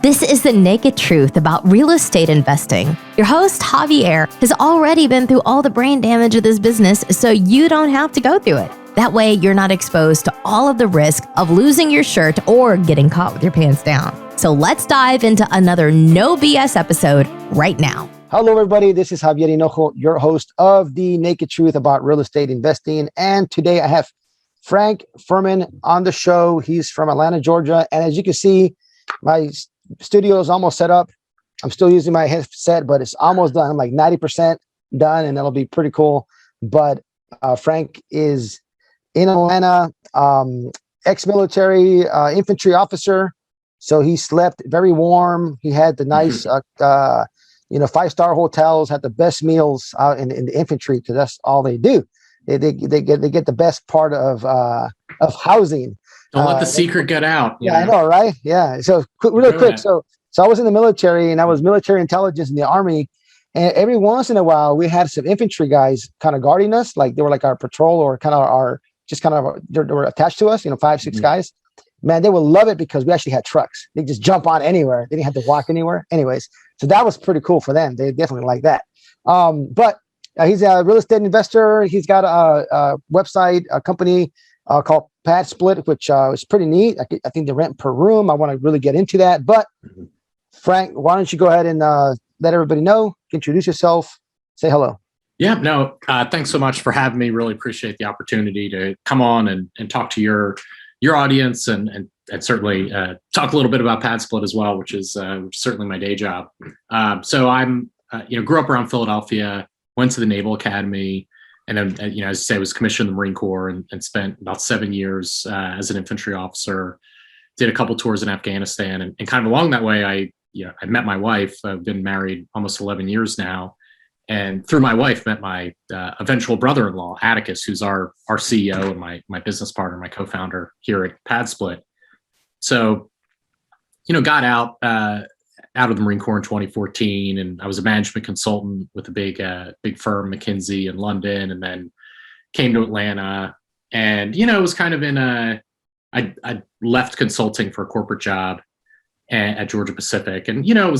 This is the naked truth about real estate investing. Your host, Javier, has already been through all the brain damage of this business, so you don't have to go through it. That way, you're not exposed to all of the risk of losing your shirt or getting caught with your pants down. So let's dive into another no BS episode right now. Hello, everybody. This is Javier Hinojo, your host of The Naked Truth About Real Estate Investing. And today I have Frank Furman on the show. He's from Atlanta, Georgia. And as you can see, my studio is almost set up. I'm still using my headset, but it's almost done. I'm like 90% done, and that'll be pretty cool. But Frank is in Atlanta, ex-military infantry officer. So he slept very warm. He had the nice, five-star hotels, had the best meals out in the infantry, because that's all they do. They get the best part of housing. Don't let the secret get out. Yeah, I know, right? Yeah. So really quick. So I was in the military, and I was military intelligence in the Army. And every once in a while, we had some infantry guys kind of guarding us, like they were like our patrol or kind of they were attached to us. 5, 6 guys. Man, they would love it because we actually had trucks. They just jump on anywhere. They didn't have to walk anywhere. Anyways, so that was pretty cool for them. They definitely like that. But he's a real estate investor. He's got a website, a company called Padsplit, which is pretty neat. I think the rent per room. I want to really get into that. But Frank, why don't you go ahead and let everybody know, introduce yourself, say hello. Yeah, no, thanks so much for having me. Really appreciate the opportunity to come on and talk to your audience and certainly talk a little bit about Padsplit as well, which is certainly my day job. So I'm, grew up around Philadelphia, went to the Naval Academy, and then, as I say, was commissioned in the Marine Corps and spent about 7 years as an infantry officer. Did a couple tours in Afghanistan, and kind of along that way, I met my wife. I've been married almost 11 years now, and through my wife, met my eventual brother-in-law, Atticus, who's our CEO and my business partner, my co-founder here at Padsplit. So, got out of the Marine Corps in 2014, and I was a management consultant with a big firm, McKinsey in London, and then came to Atlanta. And it was kind of I left consulting for a corporate job at Georgia Pacific, and it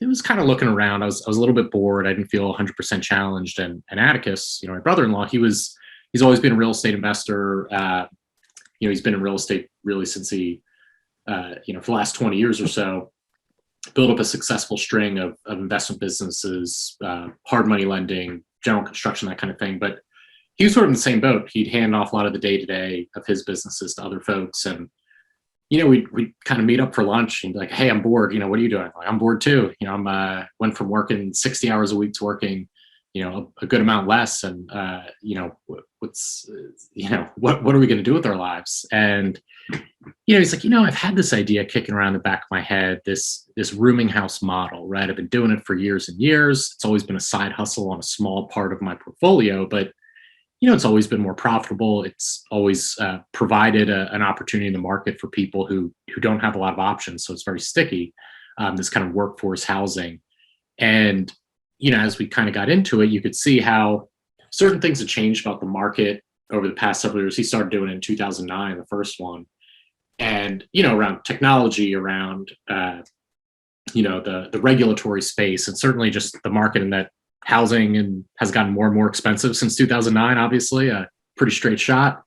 was kind of looking around. I was a little bit bored. I didn't feel 100% challenged. And Atticus, my brother-in-law, he's always been a real estate investor. He's been in real estate really since he, for the last 20 years or so. Built up a successful string of investment businesses, hard money lending, general construction, that kind of thing. But he was sort of in the same boat. He'd hand off a lot of the day-to-day of his businesses to other folks. And, we'd kind of meet up for lunch and be like, hey, I'm bored. What are you doing? Like, I'm bored too. I'm went from working 60 hours a week to working, a good amount less. And, what are we going to do with our lives? And, he's like, I've had this idea kicking around the back of my head, this rooming house model, right? I've been doing it for years and years. It's always been a side hustle on a small part of my portfolio, but, it's always been more profitable. It's always provided an opportunity in the market for people who don't have a lot of options. So it's very sticky, this kind of workforce housing. And, as we kind of got into it, you could see how certain things had changed about the market over the past several years. He started doing it in 2009, the first one. And, around technology, around, the regulatory space, and certainly just the market, and that housing has gotten more and more expensive since 2009, obviously, a pretty straight shot.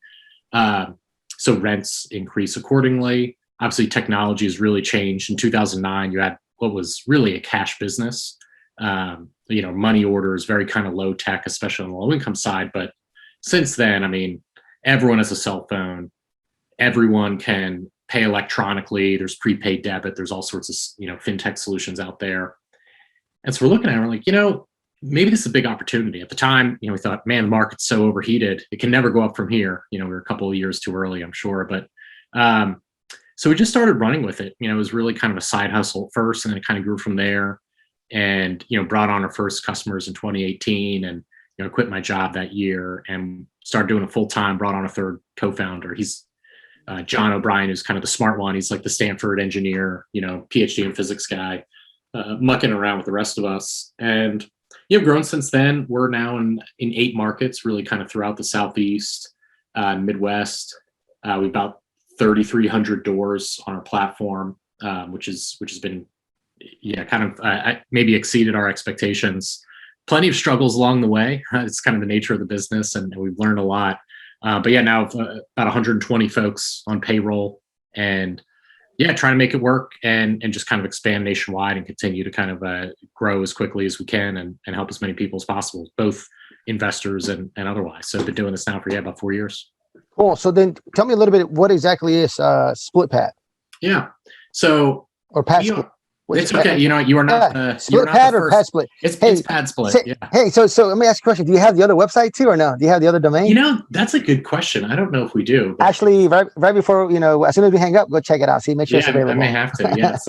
So rents increase accordingly. Obviously, technology has really changed. In 2009, you had what was really a cash business. Money orders, very kind of low tech, especially on the low income side. But since then, everyone has a cell phone. Everyone can pay electronically. There's prepaid debit. There's all sorts of, fintech solutions out there. And so we're looking at it, we're like, maybe this is a big opportunity. At the time, we thought, man, the market's so overheated. It can never go up from here. We were a couple of years too early, I'm sure. But so we just started running with it. It was really kind of a side hustle at first, and then it kind of grew from there. And, brought on our first customers in 2018, and, quit my job that year and started doing it full time, brought on a third co-founder. He's John O'Brien, who's kind of the smart one. He's like the Stanford engineer, PhD in physics guy, mucking around with the rest of us. And grown since then. We're now in 8 markets, really kind of throughout the Southeast, Midwest. We've about 3,300 doors on our platform. which has been kind of maybe exceeded our expectations. Plenty of struggles along the way. It's kind of the nature of the business, and we've learned a lot. But now about 120 folks on payroll, and trying to make it work and just kind of expand nationwide and continue to kind of grow as quickly as we can and help as many people as possible, both investors and otherwise. So I've been doing this now for about 4 years. Cool. So then tell me a little bit, what exactly is Split Pad? Yeah. So or Padsplit. It's okay. You are not Split Pad or Padsplit. It's Padsplit. Hey, so let me ask you a question. Do you have the other website too, or no? Do you have the other domain? That's a good question. I don't know if we do. Actually, right before, as soon as we hang up, go check it out. See, make sure it's available. I may have to. Yes.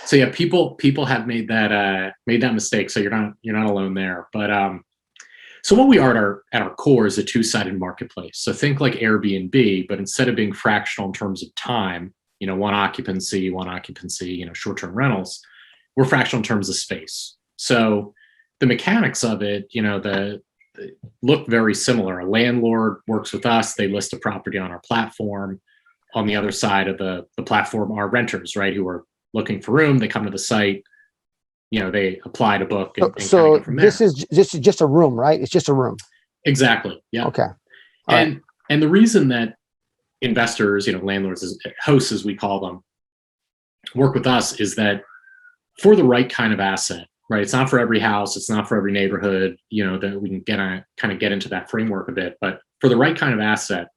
So people have made that mistake. So you're not alone there. But so what we are at our core is a two-sided marketplace. So think like Airbnb, but instead of being fractional in terms of time, one occupancy, short-term rentals, we're fractional in terms of space. So the mechanics of it, they look very similar. A landlord works with us. They list a property on our platform. On the other side of the platform are renters, right, who are looking for room. They come to the site, they apply to book. And so go from there. This is just a room, right? It's just a room. Exactly. Yeah. Okay. And the reason that investors, landlords, hosts, as we call them, work with us is that for the right kind of asset, right? It's not for every house. It's not for every neighborhood, that we can get into that framework a bit, but for the right kind of asset,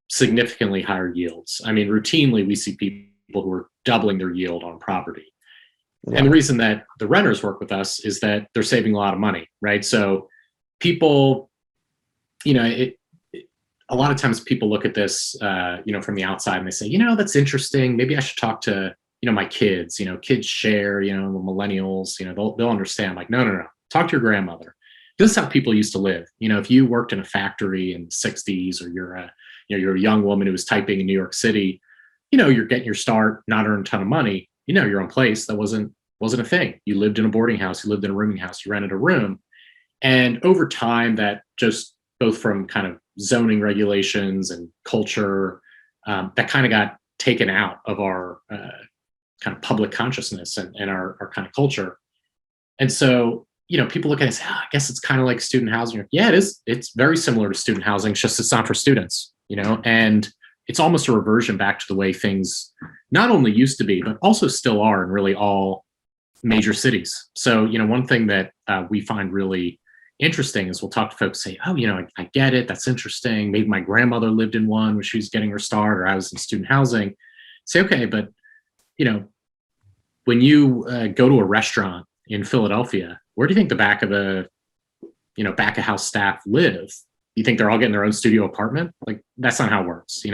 significantly higher yields. I mean, routinely we see people who are doubling their yield on property. Yeah. And the reason that the renters work with us is that they're saving a lot of money, right? So people, a lot of times people look at this, from the outside and they say, that's interesting. Maybe I should talk to, my kids, kids share, the millennials, they'll understand. Like, no. Talk to your grandmother. This is how people used to live. If you worked in a factory in the 60s, or you're a young woman who was typing in New York City, you're getting your start, not earning a ton of money, your own place. That wasn't a thing. You lived in a boarding house, you lived in a rooming house, you rented a room. And over time, that just both from kind of zoning regulations and culture, that kind of got taken out of our kind of public consciousness and our kind of culture. And so, people look at it and say, I guess it's kind of like student housing. Yeah, it is. It's very similar to student housing. It's just it's not for students, and it's almost a reversion back to the way things not only used to be, but also still are in really all major cities. So, one thing that we find really interesting is we'll talk to folks, say, I get it. That's interesting. Maybe my grandmother lived in one when she was getting her start, or I was in student housing. Say, okay, but, when you go to a restaurant in Philadelphia, where do you think the back of house staff live? You think they're all getting their own studio apartment? Like, that's not how it works.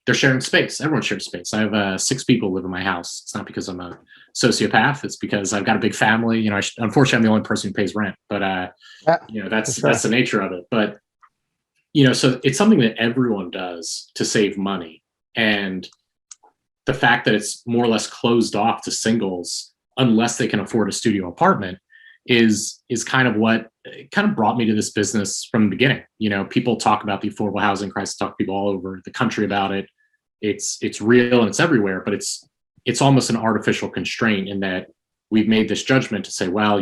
They're sharing space. Everyone shares space. I have 6 people live in my house. It's not because I'm a sociopath. It's because I've got a big family. Unfortunately, I'm the only person who pays rent. But that's the nature of it. But so it's something that everyone does to save money, and the fact that it's more or less closed off to singles unless they can afford a studio apartment is kind of what kind of brought me to this business from the beginning. People talk about the affordable housing crisis, talk to people all over the country about it. It's real and it's everywhere, but it's almost an artificial constraint in that we've made this judgment to say, well,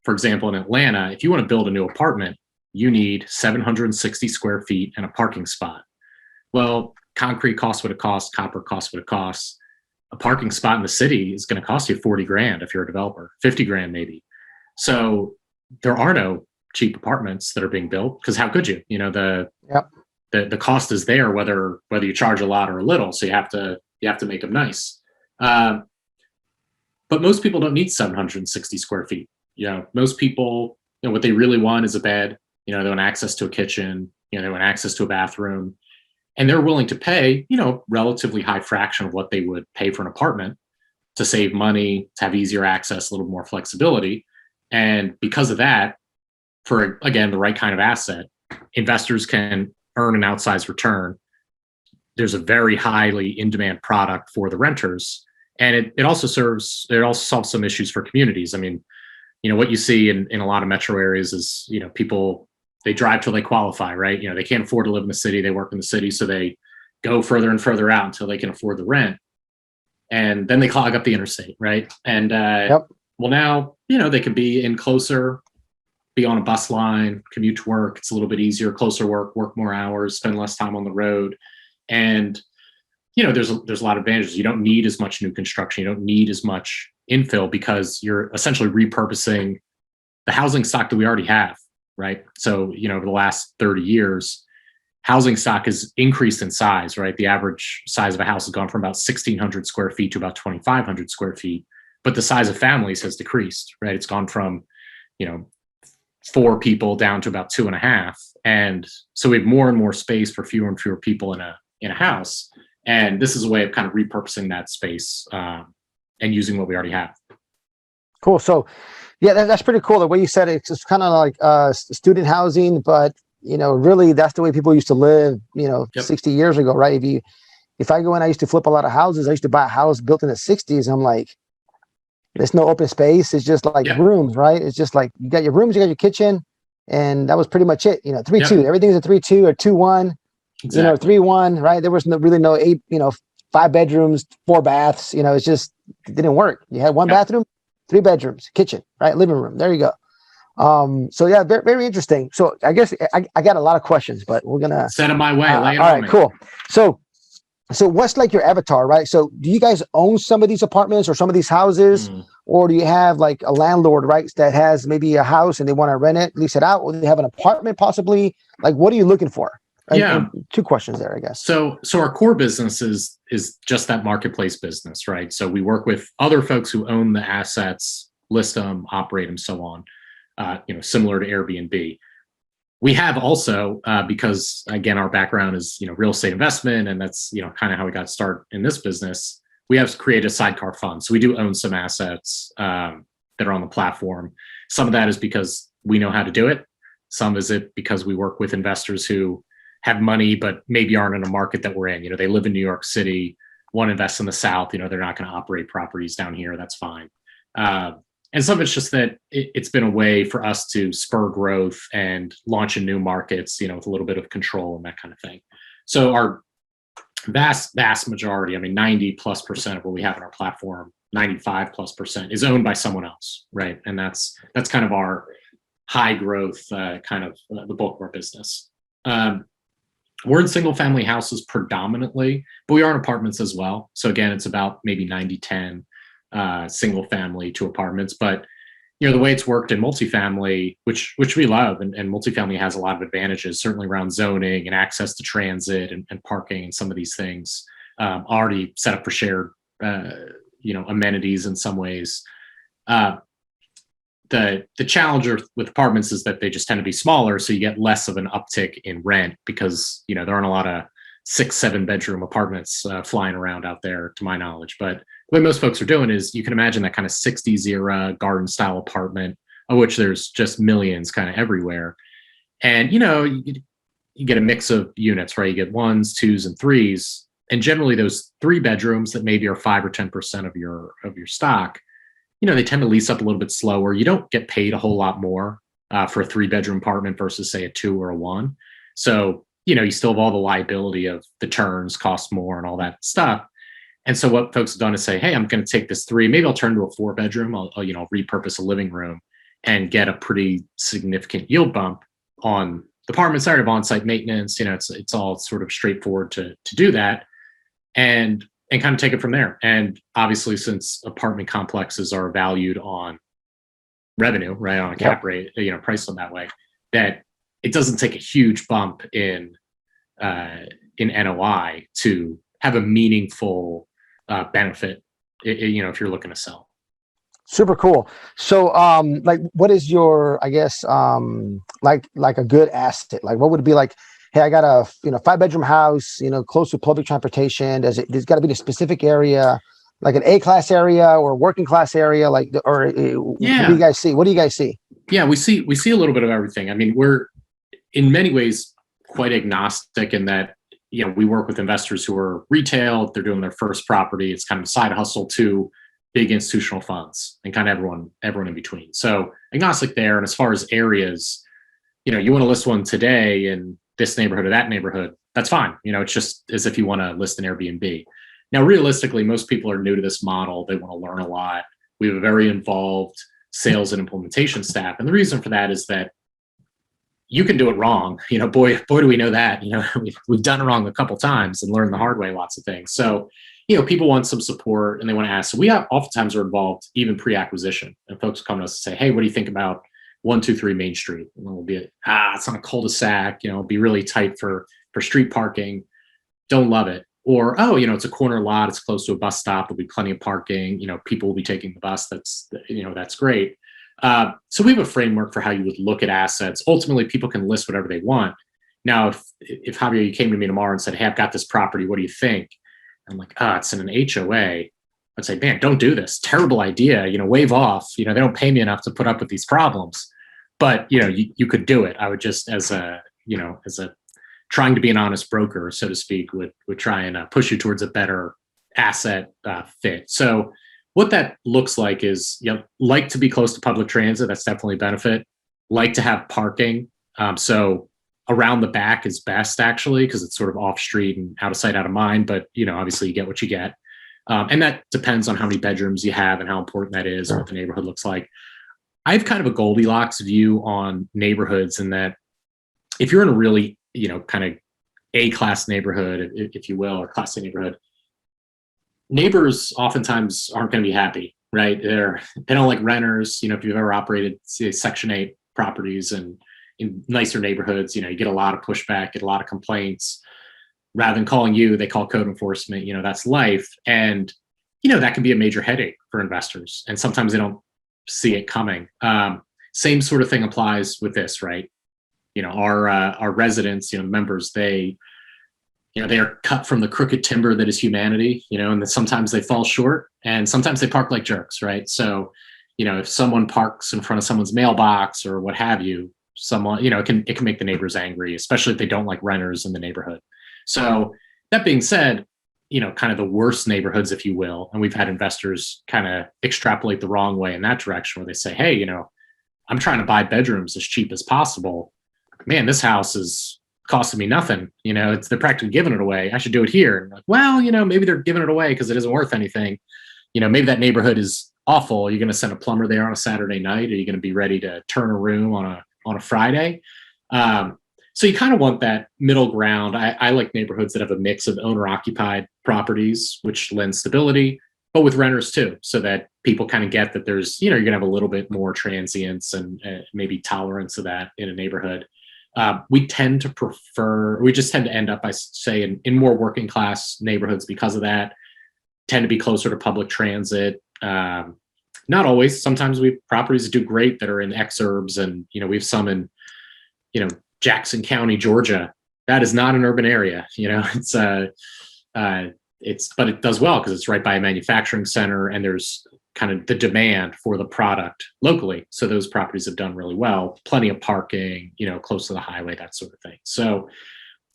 for example, in Atlanta, if you want to build a new apartment, you need 760 square feet and a parking spot. Well, concrete costs what it costs, copper costs what it costs. A parking spot in the city is going to cost you $40,000 if you're a developer, $50,000 maybe. So there are no cheap apartments that are being built, because how could you? The cost is there whether you charge a lot or a little. So you have to make them nice. But most people don't need 760 square feet. Most people, what they really want is a bed. They want access to a kitchen. They want access to a bathroom. And they're willing to pay, relatively high fraction of what they would pay for an apartment to save money, to have easier access, a little more flexibility. And because of that, for, again, the right kind of asset, investors can earn an outsized return. There's a very highly in-demand product for the renters. And it also solves some issues for communities. I mean, what you see in a lot of metro areas is, people, they drive till they qualify, right? They can't afford to live in the city. They work in the city, so they go further and further out until they can afford the rent. and then they clog up the interstate, right? And well, now, they could be in closer, be on a bus line, commute to work. It's a little bit easier, closer work more hours, spend less time on the road. And, there's a lot of advantages. You don't need as much new construction. You don't need as much infill because you're essentially repurposing the housing stock that we already have, right? So, over the last 30 years, housing stock has increased in size, right? The average size of a house has gone from about 1,600 square feet to about 2,500 square feet, but the size of families has decreased, right? It's gone from, 4 people down to about 2.5. And so we have more and more space for fewer and fewer people in a house. And this is a way of kind of repurposing that space and using what we already have. Cool. So yeah, that's pretty cool. The way you said it, it's kind of like student housing, but really that's the way people used to live, 60 years ago, right? If I go in, I used to flip a lot of houses. I used to buy a house built in the 60s. I'm like, there's no open space. It's just like rooms, right? It's just like you got your rooms, you got your kitchen, and that was pretty much it. 3-2. Everything's a 3-2 or 2-1. Exactly. 3-1, right? There was no 8, 5 bedrooms, 4 baths. It didn't work. You had 1 bathroom, 3 bedrooms, kitchen, right? Living room. There you go. So yeah, very, very interesting. So I guess I got a lot of questions, but we're gonna send them my way. All right, cool. So what's like your avatar, right? So do you guys own some of these apartments or some of these houses, or do you have like a landlord, right, that has maybe a house and they want to rent it, lease it out, or do they have an apartment possibly? Like, what are you looking for? And 2 questions there, I guess. So our core business is just that marketplace business, right? So we work with other folks who own the assets, list them, operate them, so on. Similar to Airbnb. We have also, because again, our background is, real estate investment, and that's, kind of how we got started in this business. We have created a sidecar fund. So we do own some assets that are on the platform. Some of that is because we know how to do it. Some is it because we work with investors who have money, but maybe aren't in a market that we're in. They live in New York City, want to invest in the South. They're not going to operate properties down here. That's fine. And some of it's just that it's been a way for us to spur growth and launch in new markets, with a little bit of control and that kind of thing. So our vast majority, 90+% of what we have on our platform, 95+% is owned by someone else, right? And that's kind of our high growth, kind of the bulk of our business. We're in single family houses predominantly, but we are in apartments as well. So again, it's about maybe 90-10. Single family to apartments, but the way it's worked in multifamily, which we love, and multifamily has a lot of advantages, certainly around zoning and access to transit and parking and some of these things, already set up for shared amenities in some ways. The challenge with apartments is that they just tend to be smaller, so you get less of an uptick in rent because there aren't a lot of 6-7 bedroom apartments flying around out there, to my knowledge. But the way most folks are doing is, you can imagine that kind of 60s era garden style apartment, of which there's just millions kind of everywhere. And, you get a mix of units, right? You get 1s, 2s, and 3s. And generally those 3 bedrooms that maybe are 5 or 10% of your stock, they tend to lease up a little bit slower. You don't get paid a whole lot more for a 3-bedroom apartment versus say a 2 or a 1. So, you still have all the liability of the turns cost more and all that stuff. And so what folks have done is say, hey, I'm going to take this 3, maybe I'll turn to a 4-bedroom. I'll repurpose a living room and get a pretty significant yield bump on the apartment side of on-site maintenance. It's all sort of straightforward to do that and kind of take it from there. And obviously, since apartment complexes are valued on revenue, right, on a cap rate, priced on that way, that it doesn't take a huge bump in NOI to have a meaningful benefit, if you're looking to sell. Super cool. So, like, what is your, I guess, like a good asset? Like, what would it be like? Hey, I got a 5-bedroom house, close to public transportation. There's got to be a specific area, like an A-class area or working class area, what do you guys see? What do you guys see? Yeah, we see a little bit of everything. We're in many ways quite agnostic in that, we work with investors who are retail, they're doing their first property. It's kind of a side hustle to big institutional funds and kind of everyone in between. So agnostic there. And as far as areas, you want to list one today in this neighborhood or that neighborhood, that's fine. It's just as if you want to list an Airbnb. Now, realistically, most people are new to this model. They want to learn a lot. We have a very involved sales and implementation staff. And the reason for that is that you can do it wrong. Boy, do we know that. We've done it wrong a couple times and learned the hard way lots of things. So, people want some support and they want to ask. So we oftentimes are involved even pre-acquisition. And folks come to us and say, hey, what do you think about 123 Main Street? And we'll be, it's on a cul-de-sac, it'll be really tight for street parking. Don't love it. Or, it's a corner lot. It's close to a bus stop. There'll be plenty of parking. People will be taking the bus. That's great. So we have a framework for how you would look at assets. Ultimately, people can list whatever they want. Now, if Javier, you came to me tomorrow and said, hey, I've got this property. What do you think? I'm like, it's in an HOA. I'd say, man, don't do this. Terrible idea. Wave off. They don't pay me enough to put up with these problems. But, you could do it. I would just, as a trying to be an honest broker, so to speak, would try and push you towards a better asset fit. So what that looks like is, like to be close to public transit. That's definitely a benefit. Like to have parking. So around the back is best, actually, because it's sort of off street and out of sight, out of mind. But, obviously you get what you get. And that depends on how many bedrooms you have and how important that is, and what the neighborhood looks like. I have kind of a Goldilocks view on neighborhoods in that if you're in a really, kind of A-class neighborhood, if you will, or Class A neighborhood, neighbors oftentimes aren't going to be happy, right? They don't like renters. If you've ever operated, say, Section 8 properties and in nicer neighborhoods, you get a lot of pushback, get a lot of complaints. Rather than calling you, they call code enforcement. That's life. And, that can be a major headache for investors. And sometimes they don't see it coming. Same sort of thing applies with this, right? Our residents, members, they are cut from the crooked timber that is humanity, and that sometimes they fall short and sometimes they park like jerks, right? So, if someone parks in front of someone's mailbox or what have you, it can make the neighbors angry, especially if they don't like renters in the neighborhood. So that being said, kind of the worst neighborhoods, if you will, and we've had investors kind of extrapolate the wrong way in that direction where they say, hey, I'm trying to buy bedrooms as cheap as possible. Man, this house is costing me nothing. They're practically giving it away. I should do it here. And like, well, maybe they're giving it away because it isn't worth anything. Maybe that neighborhood is awful. Are you going to send a plumber there on a Saturday night? Are you going to be ready to turn a room on a Friday? So you kind of want that middle ground. I like neighborhoods that have a mix of owner-occupied properties, which lends stability, but with renters too, so that people kind of get that there's, you're going to have a little bit more transience and maybe tolerance of that in a neighborhood. We just tend to end up, I say, in more working class neighborhoods because of that, tend to be closer to public transit. Not always. Sometimes we have properties that do great that are in exurbs, and, we have some in, Jackson County, Georgia. That is not an urban area. But it does well because it's right by a manufacturing center and there's kind of the demand for the product locally. So those properties have done really well. Plenty of parking, close to the highway, that sort of thing. So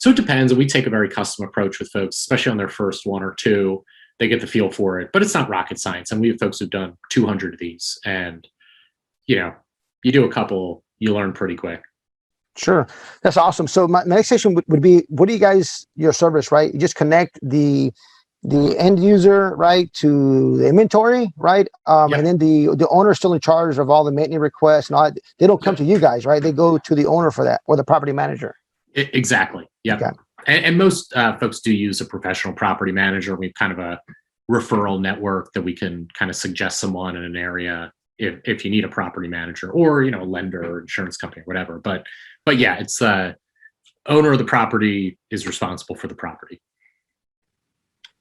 it depends. And we take a very custom approach with folks, especially on their first one or two. They get the feel for it, but it's not rocket science. And we have folks who've done 200 of these, and you do a couple, you learn pretty quick. Sure. That's awesome. So my next session would be, what do you guys, your service, right? You just connect the end user, right, to the inventory, right? And then the owner is still in charge of all the maintenance requests and all that. They don't come to you guys, right? They go to the owner for that, or the property manager. Exactly. Yeah. Okay. And most folks do use a professional property manager. We've kind of a referral network that we can kind of suggest someone in an area if you need a property manager, or, a lender or insurance company or whatever. But yeah, it's the owner of the property is responsible for the property.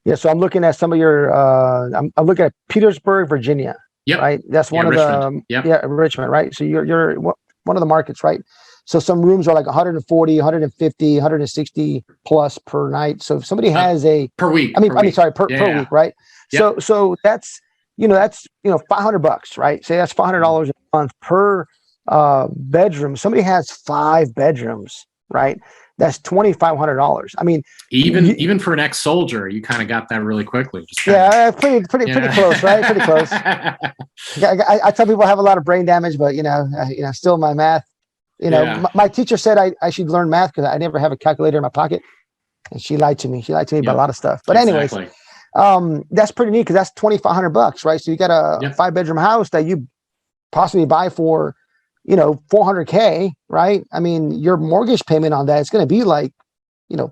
Yeah, so I'm looking at some of your. I'm looking at Petersburg, Virginia. Yep. Right. That's one of Richmond. Richmond, right? So you're one of the markets, right? So some rooms are like 140, 150, 160 plus per night. So if somebody has per week. Per week, right? Yep. So that's $500, right? Say that's $500 a month per bedroom. Somebody has 5 bedrooms, right? That's $2,500. I mean, even for an ex-soldier, you kind of got that really quickly. Pretty close, right? Pretty close. I tell people I have a lot of brain damage, but still my math. My teacher said I should learn math because I never have a calculator in my pocket, and she lied to me. She lied to me about a lot of stuff. But anyways, That's pretty neat because that's $2,500, right? So you got a Yep. 5-bedroom house that you possibly buy for, $400K, right? I mean, your mortgage payment on that is going to be like, $1,700,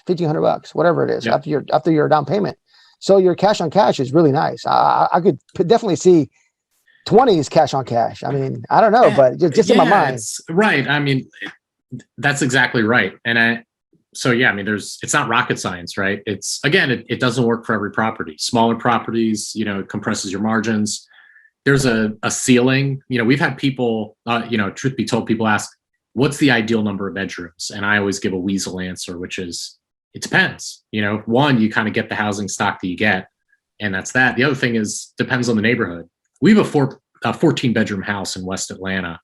$1,500, whatever it is, Yep. after your down payment. So your cash on cash is really nice. I could definitely see 20 is cash on cash. I mean, I don't know, but just in my mind. It's right. I mean, that's exactly right. And it's not rocket science, right? It's, again, it doesn't work for every property. Smaller properties, it compresses your margins. There's a ceiling. We've had people, truth be told, people ask, what's the ideal number of bedrooms? And I always give a weasel answer, which is, it depends. One, you kind of get the housing stock that you get, and that's that. The other thing is, depends on the neighborhood. We have a 14-bedroom house in West Atlanta.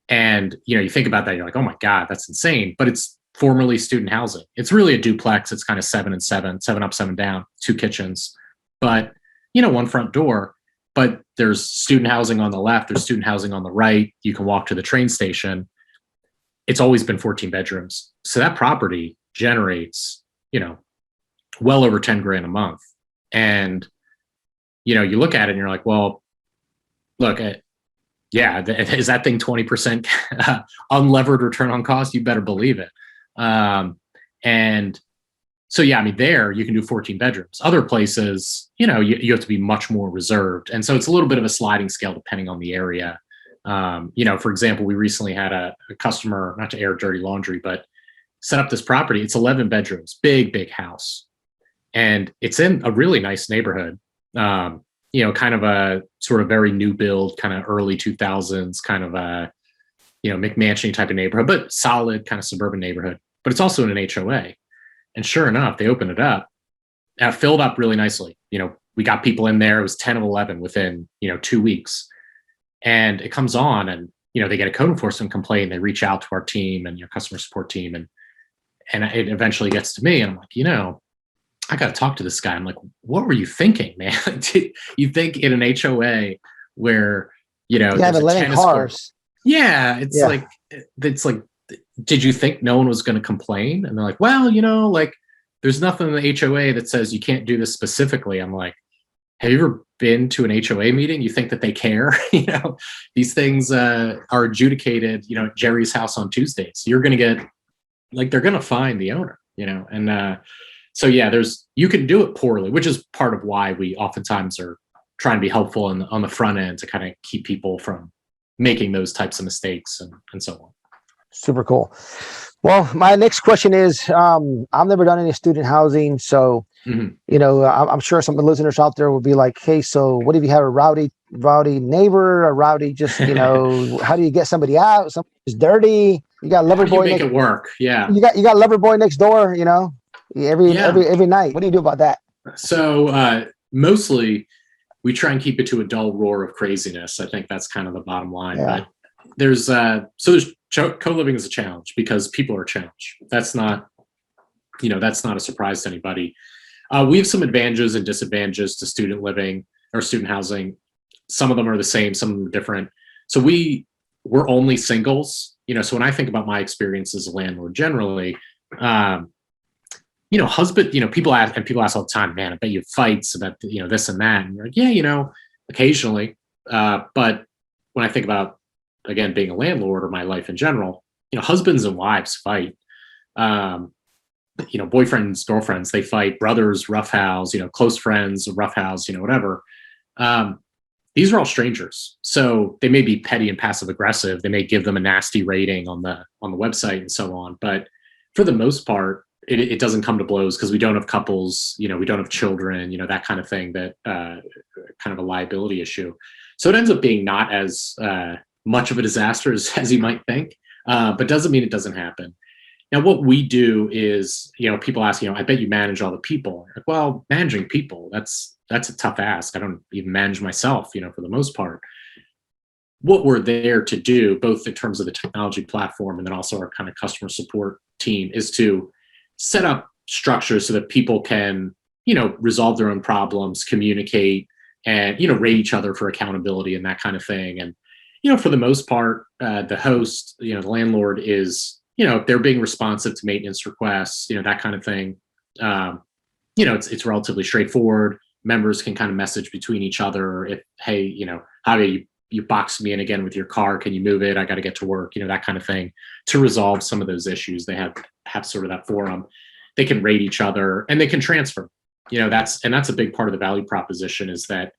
And, you think about that, you're like, oh my God, that's insane. But it's formerly student housing. It's really a duplex. It's kind of 7 and 7, 7 up, 7 down, 2 kitchens, but, one front door. But there's student housing on the left, there's student housing on the right. You can walk to the train station. It's always been 14 bedrooms. So that property generates, well over 10 grand a month. And, you look at it and you're like, well, look at, is that thing 20% unlevered return on cost? You better believe it. And so, there you can do 14 bedrooms. Other places, you have to be much more reserved. And so it's a little bit of a sliding scale depending on the area. For example, we recently had a customer, not to air dirty laundry, but set up this property. It's 11 bedrooms, big house. And it's in a really nice neighborhood. Kind of a sort of very new build, kind of early 2000s, kind of a, McMansion type of neighborhood, but solid kind of suburban neighborhood. But it's also in an HOA. And sure enough, they opened it up. It filled up really nicely. We got people in there. It was 10 of 11 within, 2 weeks. And it comes on and, they get a code enforcement complaint. They reach out to our team and your customer support team. And it eventually gets to me. And I'm like, I got to talk to this guy. I'm like, what were you thinking, man? You think in an HOA where, there's 11 cars. Yeah. It's like, did you think no one was going to complain? And they're like, well, there's nothing in the HOA that says you can't do this specifically. I'm like, have you ever been to an HOA meeting? You think that they care? These things are adjudicated, at Jerry's house on Tuesdays. You're going to get, they're going to find the owner, and so you can do it poorly, which is part of why we oftentimes are trying to be helpful on the front end to kind of keep people from making those types of mistakes and so on. Super cool. Well, my next question is, I've never done any student housing. So, I'm sure some listeners out there will be like, hey, so what if you have a rowdy neighbor, a rowdy, just, how do you get somebody out? Somebody's dirty. You got lover boy. Make it work. Yeah. You got lover boy next door, every night. What do you do about that? So, mostly we try and keep it to a dull roar of craziness. I think that's kind of the bottom line. Yeah. But there's co-living is a challenge because people are challenged. That's not a surprise to anybody. We have some advantages and disadvantages to student living or student housing. Some of them are the same, some of them are different. So we're only singles. So when I think about my experience as a landlord generally, husband, people ask all the time, man, I bet you have fights about, this and that. And you're like, yeah, occasionally. But when I think about, again, being a landlord or my life in general, husbands and wives fight. Boyfriends, girlfriends, they fight. Brothers, roughhouse, close friends, roughhouse, whatever. These are all strangers. So they may be petty and passive aggressive. They may give them a nasty rating on the website and so on. But for the most part, it doesn't come to blows because we don't have couples, we don't have children, that kind of thing, that kind of a liability issue. So it ends up being not as much of a disaster as you might think, but doesn't mean it doesn't happen. Now, what we do is, people ask, I bet you manage all the people. Like, well, managing people, that's a tough ask. I don't even manage myself, for the most part. What we're there to do, both in terms of the technology platform and then also our kind of customer support team, is to set up structures so that people can, resolve their own problems, communicate, and, rate each other for accountability and that kind of thing. And, for the most part, the host, the landlord is, if they're being responsive to maintenance requests, that kind of thing, it's relatively straightforward. Members can kind of message between each other. If, hey, Javi, you boxed me in again with your car. Can you move it? I got to get to work, that kind of thing, to resolve some of those issues. They have sort of that forum. They can rate each other and they can transfer. That's a big part of the value proposition, is that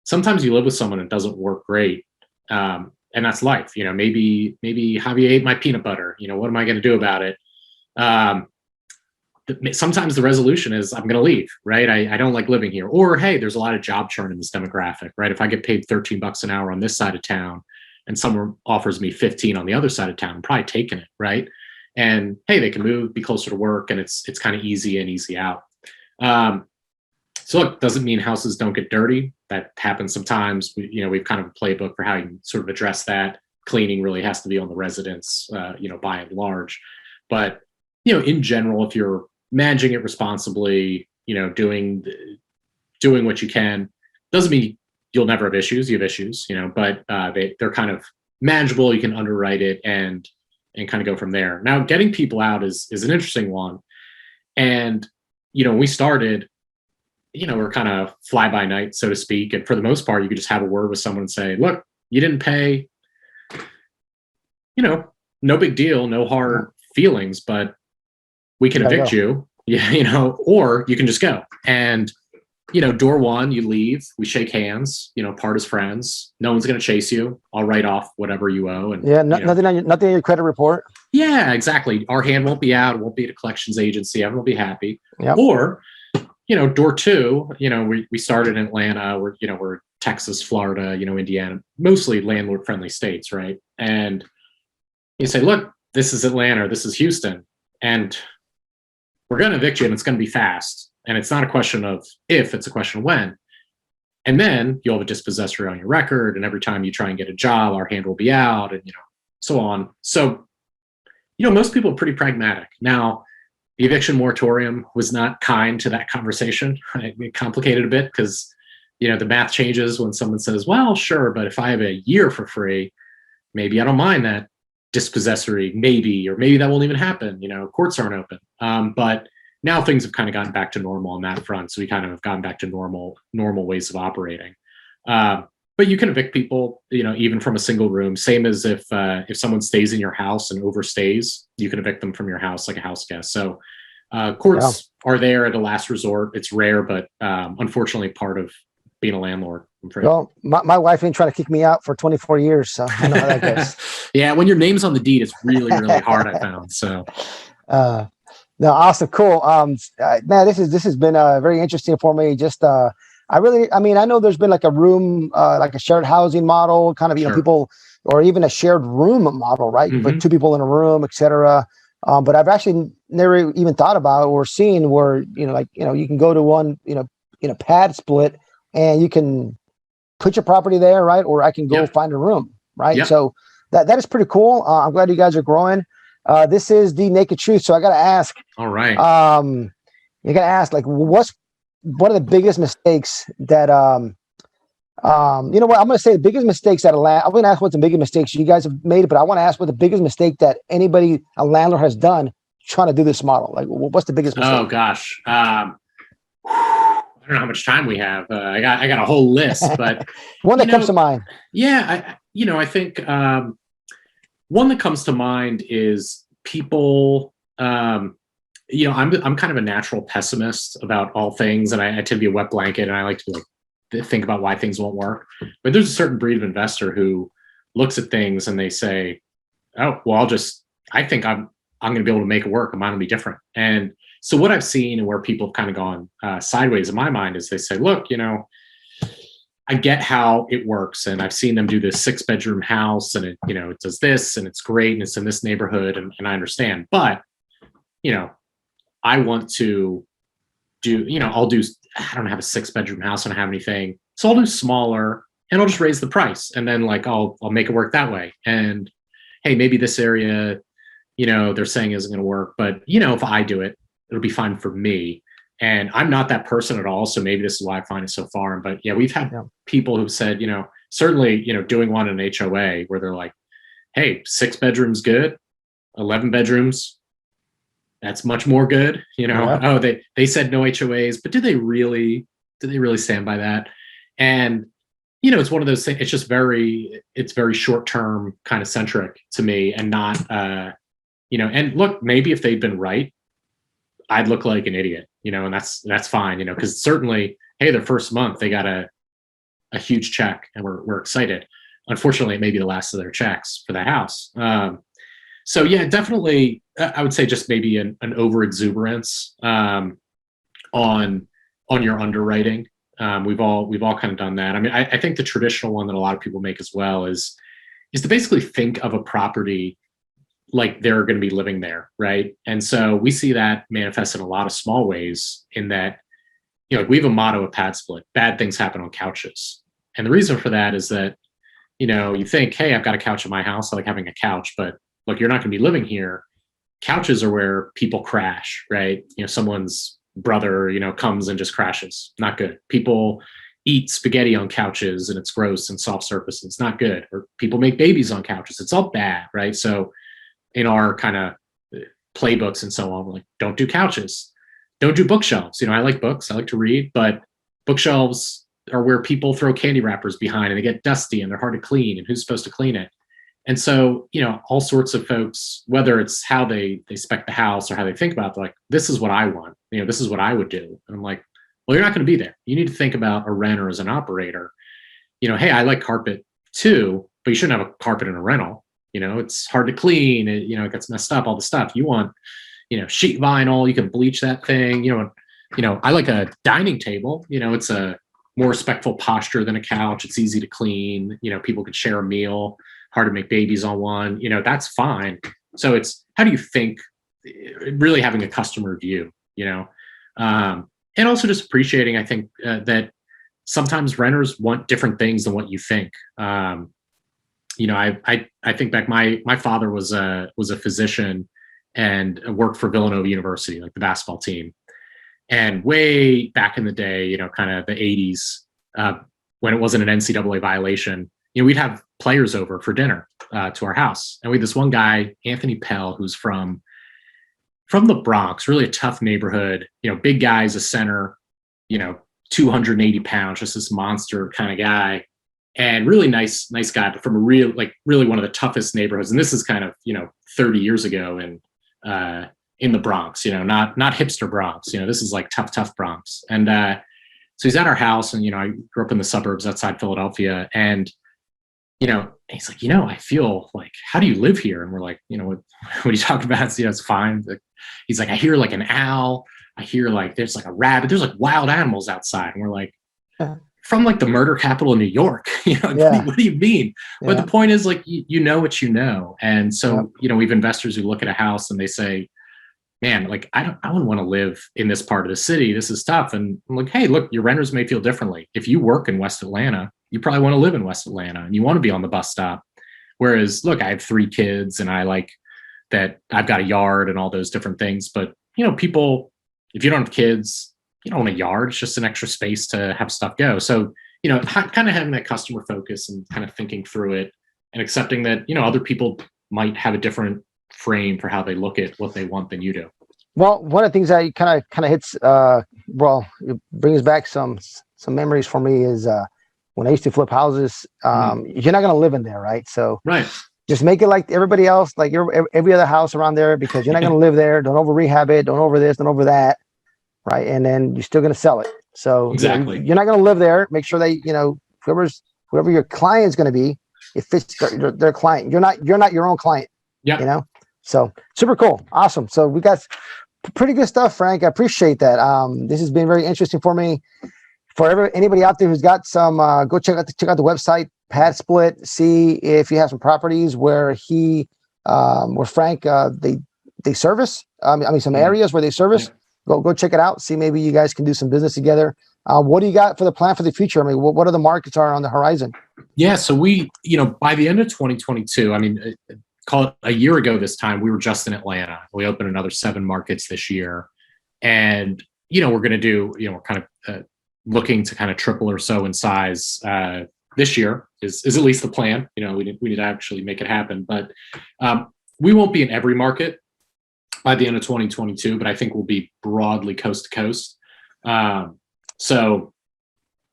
sometimes you live with someone and it doesn't work great. And that's life. Maybe Javi ate my peanut butter. What am I going to do about it? Sometimes the resolution is, I'm going to leave, right? I don't like living here. Or, hey, there's a lot of job churn in this demographic, right? If I get paid $13 an hour on this side of town and someone offers me 15 on the other side of town, I'm probably taking it, right? And hey, they can move, be closer to work, and it's kind of easy in, easy out. So look, doesn't mean houses don't get dirty. That happens sometimes. We've kind of a playbook for how you can sort of address that. Cleaning really has to be on the residents, by and large. But, in general, if you're managing it responsibly, doing what you can, doesn't mean you'll never have issues. You have issues, but they're kind of manageable. You can underwrite it and kind of go from there. Now, getting people out is an interesting one. And, when we started, we're kind of fly by night, so to speak. And for the most part, you could just have a word with someone and say, look, you didn't pay, no big deal, no hard feelings, but we can evict you, or you can just go. And, door one, you leave, we shake hands, part as friends. No one's going to chase you. I'll write off whatever you owe. And nothing on your credit report. Yeah, exactly. Our hand won't be out. It won't be at a collections agency. Everyone will be happy. Yep. Or, door two, we started in Atlanta, we're Texas, Florida, Indiana, mostly landlord friendly states, right? And you say, look, this is Atlanta, or this is Houston, and we're going to evict you, and it's going to be fast. And it's not a question of if, it's a question of when. And then you'll have a dispossessory on your record, and every time you try and get a job, our hand will be out, and so on. So, most people are pretty pragmatic. Now, the eviction moratorium was not kind to that conversation. It complicated a bit because, the math changes when someone says, well, sure, but if I have a year for free, maybe I don't mind that dispossessory, or maybe that won't even happen. Courts aren't open. But now things have kind of gotten back to normal on that front. So we kind of have gotten back to normal ways of operating. But you can evict people, even from a single room. Same as if someone stays in your house and overstays, you can evict them from your house like a house guest. So courts are there at a last resort. It's rare, but unfortunately part of being a landlord. Well, my wife ain't trying to kick me out for 24 years, so I know how that goes. Yeah, when your name's on the deed, it's really, really hard, I found. So, no, awesome, cool. Man, this has been very interesting for me. Just, I know there's been like a room, like a shared housing model, kind of, Sure. People, or even a shared room model, right? Mm-hmm. But two people in a room, etc. But I've actually never even thought about or seen where, you can go to one, Padsplit, and you can put your property there, right? Or I can go find a room, right? Yep. So that is pretty cool. I'm glad you guys are growing. This is the naked truth. So I got to ask. All right. You got to ask, like, what's one of the biggest mistakes that, I'm going to say the biggest mistakes that I'm going to ask what's the biggest mistakes you guys have made, but I want to ask what the biggest mistake that a landlord has done trying to do this model. Like, what's the biggest mistake? Oh gosh. I don't know how much time we have. I got a whole list, but one that comes to mind. Yeah. I think one that comes to mind is people, I'm kind of a natural pessimist about all things, and I tend to be a wet blanket, and I like to think about why things won't work. But there's a certain breed of investor who looks at things and they say, oh, well, I think I'm going to be able to make it work. Mine will be different. And so what I've seen and where people have kind of gone sideways in my mind is they say, look, I get how it works. And I've seen them do this 6-bedroom house, and it does this, and it's great, and it's in this neighborhood, and I understand. But, I want to do, I don't have a 6-bedroom house, I don't have anything. So I'll do smaller, and I'll just raise the price. And then I'll make it work that way. And hey, maybe this area, they're saying isn't going to work, but if I do it, it'll be fine for me. And I'm not that person at all. So maybe this is why I find it so foreign. But yeah, we've had people who've said, certainly, doing one in an HOA where they're like, hey, 6 bedrooms, good. 11 bedrooms, That's much more good. Oh, they said no HOAs, but did they really stand by that? And it's one of those things. It's just it's very short term kind of centric to me, and not and look, maybe if they'd been right, I'd look like an idiot, and that's fine, because certainly, hey, their first month they got a huge check, and we're excited. Unfortunately, it may be the last of their checks for the house. So yeah, definitely, I would say just maybe an over exuberance on your underwriting. We've all kind of done that. I mean, I think the traditional one that a lot of people make as well is to basically think of a property like they're going to be living there, right? And so we see that manifest in a lot of small ways, in that, we have a motto at Padsplit: bad things happen on couches. And the reason for that is that, you think, hey, I've got a couch in my house, I like having a couch, but look, you're not going to be living here. Couches are where people crash, right? Someone's brother, comes and just crashes. Not good. People eat spaghetti on couches and it's gross and soft surface. It's not good. Or people make babies on couches. It's all bad, right? So in our kind of playbooks and so on, we're like, don't do couches. Don't do bookshelves. I like books. I like to read, but bookshelves are where people throw candy wrappers behind and they get dusty and they're hard to clean, and who's supposed to clean it? And so, all sorts of folks, whether it's how they spec the house or how they think about it, they're like, this is what I want. This is what I would do. And I'm like, well, you're not going to be there. You need to think about a renter as an operator. Hey, I like carpet too, but you shouldn't have a carpet in a rental. It's hard to clean. It gets messed up, all the stuff. You want, sheet vinyl, you can bleach that thing. I like a dining table. It's a more respectful posture than a couch. It's easy to clean. People could share a meal. Hard to make babies on one, that's fine. So it's, how do you think, really having a customer view, and also just appreciating, I think, that sometimes renters want different things than what you think. I think back, my father was a physician and worked for Villanova University, like the basketball team. And way back in the day, kind of the 80s, when it wasn't an NCAA violation, we'd have players over for dinner to our house. And we had this one guy, Anthony Pell, who's from the Bronx, really a tough neighborhood, big guys, a center, 280 pounds, just this monster kind of guy, and really nice guy, but from really one of the toughest neighborhoods. And this is kind of, 30 years ago in the Bronx, not hipster Bronx, this is like tough Bronx. And so he's at our house, and, I grew up in the suburbs outside Philadelphia, and he's like, I feel like, how do you live here? And we're like, what are you talking about? It's fine. He's like, I hear like an owl. I hear like, there's like a rabbit. There's like wild animals outside. And we're like, from like the murder capital of New York, what do you mean? Yeah. But the point is, like, you know what you know. And so, we have investors who look at a house and they say, man, like, I wouldn't want to live in this part of the city. This is tough. And I'm like, hey, look, your renters may feel differently. If you work in West Atlanta, you probably want to live in West Atlanta and you want to be on the bus stop. Whereas, look, I have 3 kids and I like that I've got a yard and all those different things. But, people, if you don't have kids, you don't want a yard. It's just an extra space to have stuff go. So, kind of having that customer focus and kind of thinking through it and accepting that, other people might have a different frame for how they look at what they want than you do. Well, one of the things that kind of hits, it brings back some memories for me is when I used to flip houses. You're not going to live in there, right? So right. Just make it like everybody else, like every other house around there, because you're not going to live there. Don't over rehab it. Don't over this. Don't over that, right? And then you're still going to sell it. So exactly, you're not going to live there. Make sure they, whoever your client is going to be, it fits their client. You're not your own client. Yeah. So super cool. Awesome. So we got pretty good stuff, Frank. I appreciate that. This has been very interesting for me. For anybody out there who's got some, go check out the website, Padsplit. See if you have some properties where Frank, they service. Some areas where they service. Yeah. Go check it out. See, maybe you guys can do some business together. What do you got for the plan for the future? What are the markets are on the horizon? Yeah. So we, by the end of 2022, call it a year ago this time, we were just in Atlanta. We opened another 7 markets this year. And, we're going to do, we're kind of looking to kind of triple or so in size this year is at least the plan. We need to actually make it happen. But we won't be in every market. by the end of 2022, but I think we'll be broadly coast to coast. So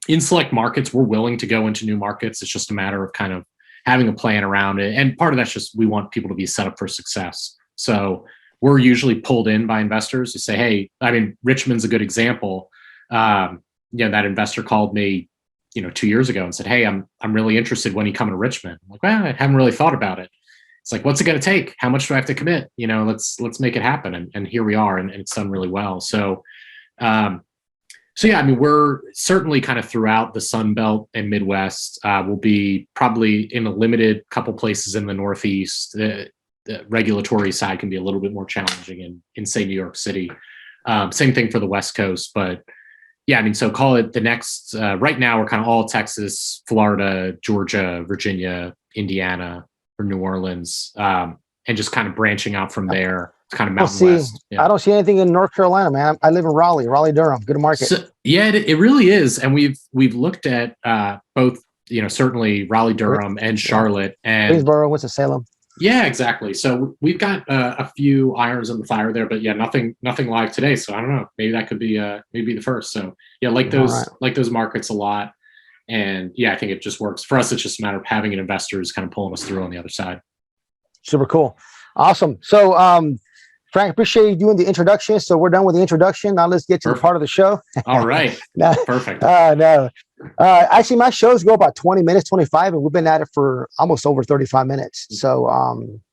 in select markets, we're willing to go into new markets. It's just a matter of kind of having a plan around it. And part of that's just we want people to be set up for success. So we're usually pulled in by investors who say, hey, I mean, Richmond's a good example. That investor called me, 2 years ago and said, hey, I'm really interested. When you come to Richmond? I'm like, well, I haven't really thought about it. It's like, what's it going to take? How much do I have to commit? Let's make it happen. And here we are, and it's done really well. So yeah, I mean, we're certainly kind of throughout the Sun Belt and Midwest. We'll be probably in a limited couple places in the Northeast. The regulatory side can be a little bit more challenging in say, New York City. Same thing for the West Coast. But yeah, I mean, so call it the next, right now we're kind of all Texas, Florida, Georgia, Virginia, Indiana, or New Orleans, and just kind of branching out from there. It's kind of Mountain West. Yeah. I don't see anything in North Carolina, man. I live in Raleigh, Durham. Good market. So, yeah, it really is. And we've looked at both, certainly Raleigh, Durham, and Charlotte, and Greensboro, Winston-Salem. Yeah, exactly. So we've got a few irons in the fire there, but yeah, nothing live today. So I don't know. Maybe that could be maybe the first. So yeah, like those markets a lot. And yeah, I think it just works for us. It's just a matter of having an investor who's kind of pulling us through on the other side. Super cool. Awesome. So Frank, appreciate you doing the introduction. So we're done with the introduction. Now let's get to the part of the show. All right. Perfect. No. Actually, my shows go about 20 minutes, 25, and we've been at it for almost over 35 minutes. So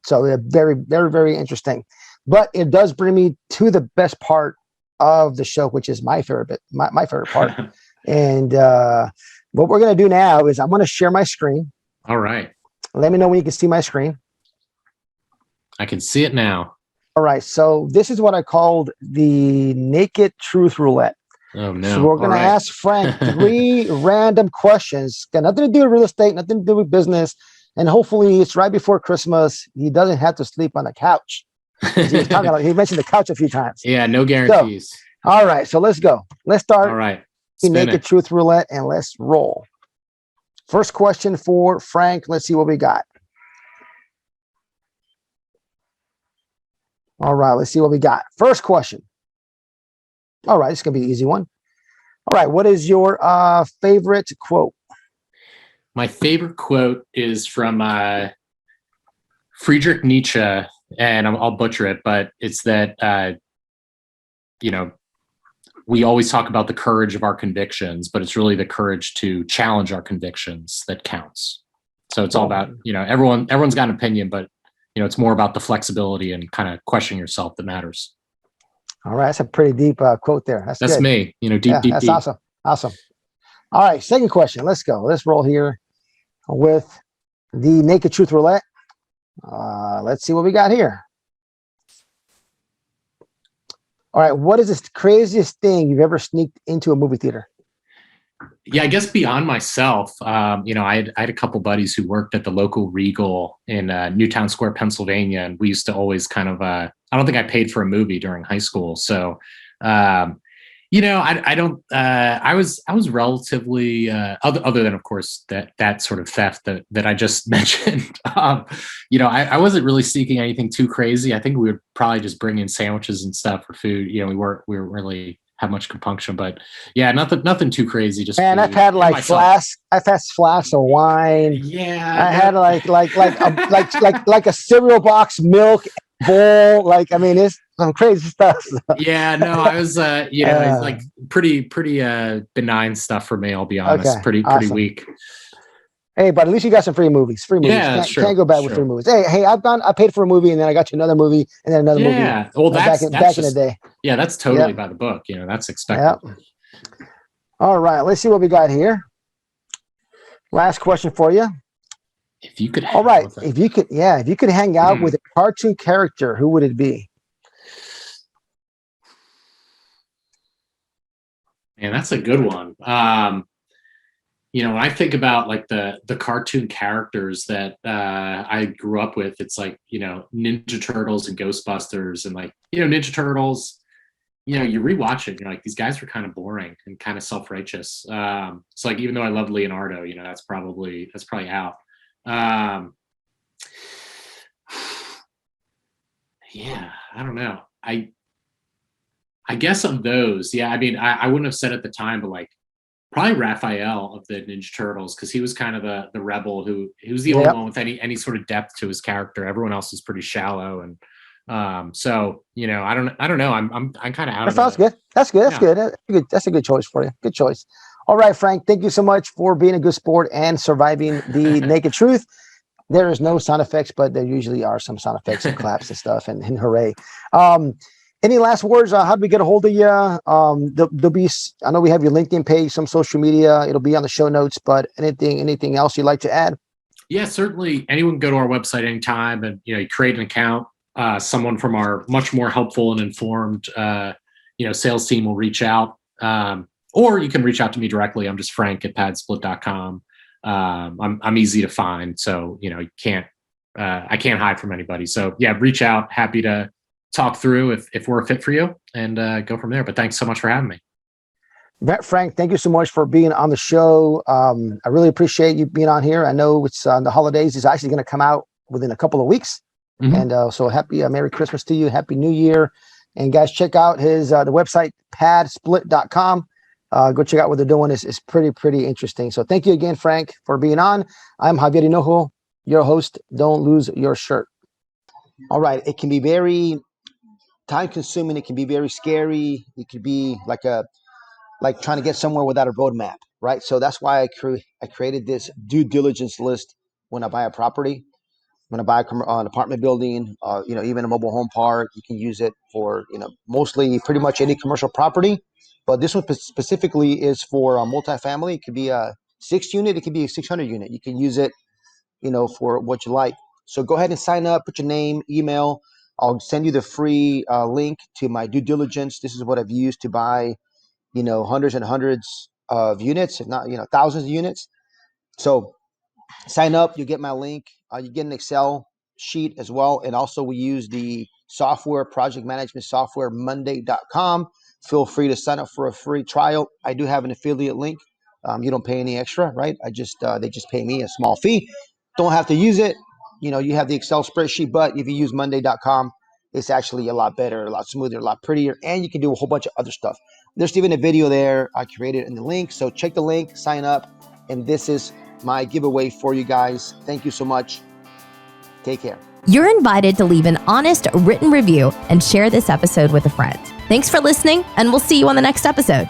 so very, very, very interesting. But it does bring me to the best part of the show, which is my favorite bit, my favorite part. And what we're going to do now is I'm going to share my screen. All right. Let me know when you can see my screen. I can see it now. All right, so this is what I called the Naked Truth Roulette. Oh, no. So we're going to ask Frank 3 random questions. Got nothing to do with real estate, nothing to do with business. And hopefully it's right before Christmas. He doesn't have to sleep on the couch. He mentioned the couch a few times. Yeah, no guarantees. So, all right, so let's go. Let's start. All right. The Naked Truth Roulette, and let's roll. First question for Frank. Let's see what we got. All right, let's see what we got. First question. All right, it's going to be an easy one. All right, what is your favorite quote? My favorite quote is from Friedrich Nietzsche, and I'll butcher it, but it's that, we always talk about the courage of our convictions, but it's really the courage to challenge our convictions that counts. So it's all about, everyone's got an opinion, but it's more about the flexibility and kind of questioning yourself that matters. All right. That's a pretty deep quote there. That's good. Me, deep. That's awesome. Awesome. All right. Second question. Let's go. Let's roll here with the Naked Truth Roulette. Let's see what we got here. All right. What is the craziest thing you've ever sneaked into a movie theater? Yeah, I guess beyond myself, I had a couple buddies who worked at the local Regal in Newtown Square, Pennsylvania, and we used to always kind of. I don't think I paid for a movie during high school, so I don't. I was relatively other than, of course, that sort of theft that I just mentioned. I wasn't really seeking anything too crazy. I think we would probably just bring in sandwiches and stuff for food. We weren't really have much compunction, but yeah, nothing too crazy. Just and I've had like flasks. I've had flasks of wine. Yeah, I had like a cereal box milk bowl. It's some crazy stuff. Yeah, no, I was it's like pretty benign stuff for me. I'll be honest, okay, pretty awesome. weak. Hey, but at least you got some free movies. Yeah, can't go bad with free movies. Hey, I paid for a movie and then I got you another movie and then another movie. Yeah, well, back in the day. Yeah, that's totally by the book. That's expected. Yep. All right, let's see what we got here. Last question for you. If you could. If you could hang out with a cartoon character, who would it be? Man, that's a good one. When I think about like the cartoon characters that I grew up with, it's like, Ninja Turtles and Ghostbusters and Ninja Turtles, you rewatch it, you're like, these guys were kind of boring and kind of self-righteous. So like, even though I love Leonardo, that's probably out. Yeah, I don't know. I guess of those, yeah, I mean, I wouldn't have said at the time, but like probably Raphael of the Ninja Turtles, because he was kind of the rebel he was the only one with any sort of depth to his character. Everyone else is pretty shallow, and so I don't know. I'm kind of out. That sounds good. That's good. That's good. That's a good choice for you. Good choice. All right, Frank. Thank you so much for being a good sport and surviving the naked truth. There is no sound effects, but there usually are some sound effects and claps and stuff and hooray. Any last words? How do we get a hold of you? There'll be, I know we have your LinkedIn page, some social media. It'll be on the show notes, but anything else you'd like to add? Yeah, certainly. Anyone can go to our website anytime and, you create an account. Someone from our much more helpful and informed, sales team will reach out. Or you can reach out to me directly. I'm just Frank at padsplit.com. I'm easy to find, so you can't I can't hide from anybody. So yeah, reach out. Happy to talk through if we're a fit for you, and go from there. But thanks so much for having me. Frank, thank you so much for being on the show. I really appreciate you being on here. I know it's the holidays. It's actually going to come out within a couple of weeks, and so happy Merry Christmas to you. Happy New Year, and guys, check out his the website padsplit.com. Go check out what they're doing. It's pretty interesting. So thank you again, Frank, for being on. I'm Javier Hinojo, your host. Don't lose your shirt. All right. It can be very time consuming. It can be very scary. It could be like trying to get somewhere without a roadmap, right? So that's why I created this due diligence list when I buy a property. When I buy an apartment building, even a mobile home park, you can use it for, mostly pretty much any commercial property. But this one specifically is for a multifamily. It could be a 6 unit. It could be a 600 unit. You can use it, for what you like. So go ahead and sign up, put your name, email. I'll send you the free link to my due diligence. This is what I've used to buy, hundreds and hundreds of units, if not, thousands of units. So sign up, you get my link. You get an Excel sheet as well. And also we use the software, project management software, Monday.com. Feel free to sign up for a free trial. I do have an affiliate link. You don't pay any extra, right? They just pay me a small fee. Don't have to use it. You have the Excel spreadsheet, but if you use Monday.com, it's actually a lot better, a lot smoother, a lot prettier, and you can do a whole bunch of other stuff. There's even a video there I created in the link. So check the link, sign up, and this is my giveaway for you guys. Thank you so much. Take care. You're invited to leave an honest written review and share this episode with a friend. Thanks for listening, and we'll see you on the next episode.